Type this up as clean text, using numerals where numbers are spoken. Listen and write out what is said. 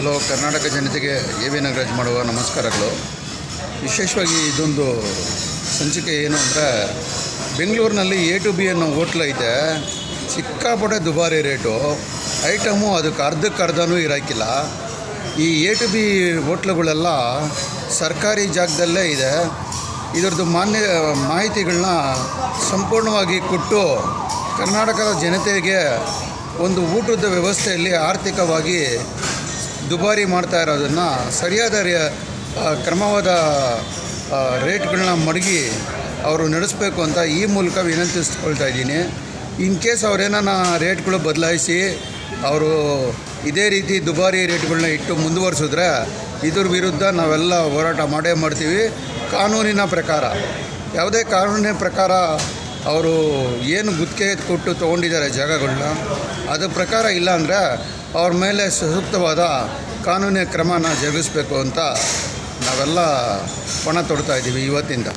Hello, Karnataka ಜನತೆಗೆ A V Nagaraj ಮಾಡುವ ನಮಸ್ಕಾರಗಳು. ವಿಶೇಷವಾಗಿ ಇದೊಂದು ಸಂಚಿಕೆ ಏನು ಅಂದರೆ, ಬೆಂಗಳೂರಿನಲ್ಲಿ ಎ ಟು ಬಿ ಅನ್ನೋ ಹೋಟ್ಲ್ ಐತೆ. ಸಿಕ್ಕಾಪಟ್ಟೆ ದುಬಾರಿ ರೇಟು. ಐಟಮು ಅದಕ್ಕೆ ಅರ್ಧಕ್ಕರ್ಧನೂ ಇರೋಕ್ಕಿಲ್ಲ. ಈ ಎ ಟು ಬಿ ಹೋಟ್ಲುಗಳೆಲ್ಲ ಸರ್ಕಾರಿ ಜಾಗದಲ್ಲೇ ಇದೆ. ಇದರದ್ದು ಮಾಹಿತಿಗಳನ್ನ ಸಂಪೂರ್ಣವಾಗಿ ಕೊಟ್ಟು ಕರ್ನಾಟಕದ ಜನತೆಗೆ ಒಂದು ಊಟದ ವ್ಯವಸ್ಥೆಯಲ್ಲಿ ಆರ್ಥಿಕವಾಗಿ ದುಬಾರಿ ಮಾಡ್ತಾ ಇರೋದನ್ನು ಸರಿಯಾದ ಕ್ರಮವಾದ ರೇಟ್ಗಳನ್ನ ಮಡಗಿ ಅವರು ನಡೆಸಬೇಕು ಅಂತ ಈ ಮೂಲಕ ವಿನಂತಿಸ್ಕೊಳ್ತಾ ಇದ್ದೀನಿ. ಇನ್ ಕೇಸ್ ಅವರೇನ ರೇಟ್ಗಳು ಬದಲಾಯಿಸಿ ಅವರು ಇದೇ ರೀತಿ ದುಬಾರಿ ರೇಟ್ಗಳನ್ನ ಇಟ್ಟು ಮುಂದುವರಿಸಿದ್ರೆ ಇದ್ರ ವಿರುದ್ಧ ನಾವೆಲ್ಲ ಹೋರಾಟ ಮಾಡೇ ಮಾಡ್ತೀವಿ. ಕಾನೂನಿನ ಪ್ರಕಾರ, ಯಾವುದೇ ಕಾನೂನಿನ ಪ್ರಕಾರ ಅವರು ಏನು ಗುತ್ತಿಗೆ ಕೊಟ್ಟು ತೊಗೊಂಡಿದ್ದಾರೆ ಜಾಗಗಳನ್ನ, ಅದ್ರ ಪ್ರಕಾರ ಇಲ್ಲಾಂದರೆ ಅವ್ರ ಮೇಲೆ ಸೂಕ್ತವಾದ ಕಾನೂನಿನ ಕ್ರಮನ ಜರುಗಿಸಬೇಕು ಅಂತ ನಾವೆಲ್ಲ ಪಣ ತೊಡ್ತಾ ಇದ್ದೀವಿ ಇವತ್ತಿಂದ.